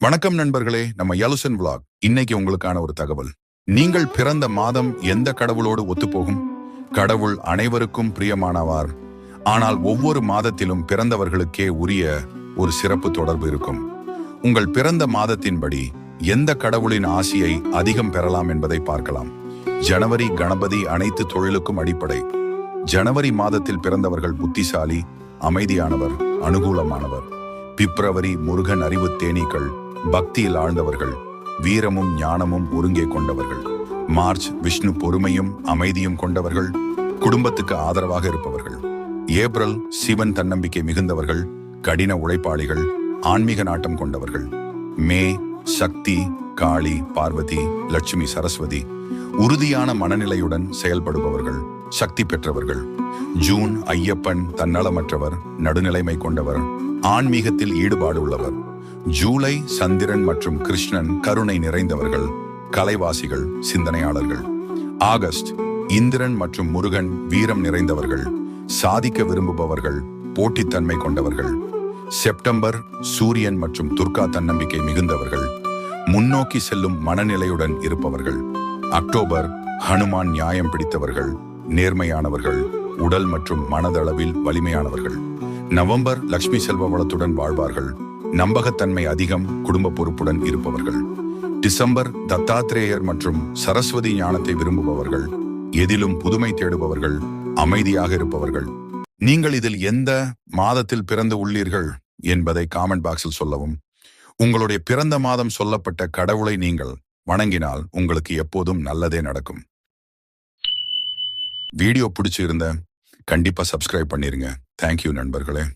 வணக்கம் நண்பர்களே, நம்ம யலுசன் விளாக். இன்னைக்கு உங்களுக்கான ஒரு தகவல். நீங்கள் பிறந்த மாதம் எந்த கடவுளோடு ஒத்துப்போகும்? கடவுள் அனைவருக்கும் பிரியமானவார். ஆனால் ஒவ்வொரு மாதத்திலும் பிறந்தவர்களுக்கே உரிய ஒரு சிறப்பு தொடர்பு இருக்கும். உங்கள் பிறந்த மாதத்தின்படி எந்த கடவுளின் ஆசியை அதிகம் பெறலாம் என்பதை பார்க்கலாம். ஜனவரி கணபதி அனைத்து தொழிலுக்கும் அடிப்படை. ஜனவரி மாதத்தில் பிறந்தவர்கள் புத்திசாலி, அமைதியானவர், அனுகூலமானவர். பிப்ரவரி முருகன் அறிவு தேனீக்கள், பக்தியில் ஆழ்ந்தவர்கள், வீரமும் ஞானமும் ஒருங்கே கொண்டவர்கள். மார்ச் விஷ்ணு பொறுமையும் அமைதியும் கொண்டவர்கள், குடும்பத்துக்கு ஆதரவாக இருப்பவர்கள். ஏப்ரல் சிவன் தன்னம்பிக்கை மிகுந்தவர்கள், கடின உழைப்பாளிகள், ஆன்மீக நாட்டம் கொண்டவர்கள். மே சக்தி, காளி, பார்வதி, லட்சுமி, சரஸ்வதி, உறுதியான மனநிலையுடன் செயல்படுபவர்கள், சக்தி பெற்றவர்கள். ஜூன் ஐயப்பன் தன்னலமற்றவர், நடுநிலைமை கொண்டவர், ஆன்மீகத்தில் ஈடுபாடு உள்ளவர். ஜூலை சந்திரன் மற்றும் கிருஷ்ணன் கருணை நிறைந்தவர்கள், கலைவாசிகள், சிந்தனையாளர்கள். ஆகஸ்ட் இந்திரன் மற்றும் முருகன் வீரம் நிறைந்தவர்கள், சாதிக்க விரும்புபவர்கள், போட்டித்தன்மை கொண்டவர்கள். செப்டம்பர் சூரியன் மற்றும் துர்கா தன்னம்பிக்கை மிகுந்தவர்கள், முன்னோக்கி செல்லும் மனநிலையுடன் இருப்பவர்கள். அக்டோபர் ஹனுமான் நியாயம் பிடித்தவர்கள், நேர்மையானவர்கள், உடல் மற்றும் மனதளவில் வலிமையானவர்கள். நவம்பர் லட்சுமி செல்வ வளத்துடன் வாழ்வார்கள், நம்பகத்தன்மை அதிகம், குடும்ப பொறுப்புடன் இருப்பவர்கள். டிசம்பர் தத்தாத்ரேயர் மற்றும் சரஸ்வதி ஞானத்தை விரும்புபவர்கள், எதிலும் புதுமை தேடுபவர்கள், அமைதியாக இருப்பவர்கள். நீங்கள் இதில் எந்த மாதத்தில் பிறந்து உள்ளீர்கள் என்பதை காமெண்ட் பாக்ஸில் சொல்லவும். உங்களுடைய பிறந்த மாதம் சொல்லப்பட்ட கடவுளை நீங்கள் வணங்கினால் உங்களுக்கு எப்போதும் நல்லதே நடக்கும். வீடியோ பிடிச்சிருந்த கண்டிப்பா சப்ஸ்கிரைப் பண்ணிருங்க. தேங்க்யூ நண்பர்களே.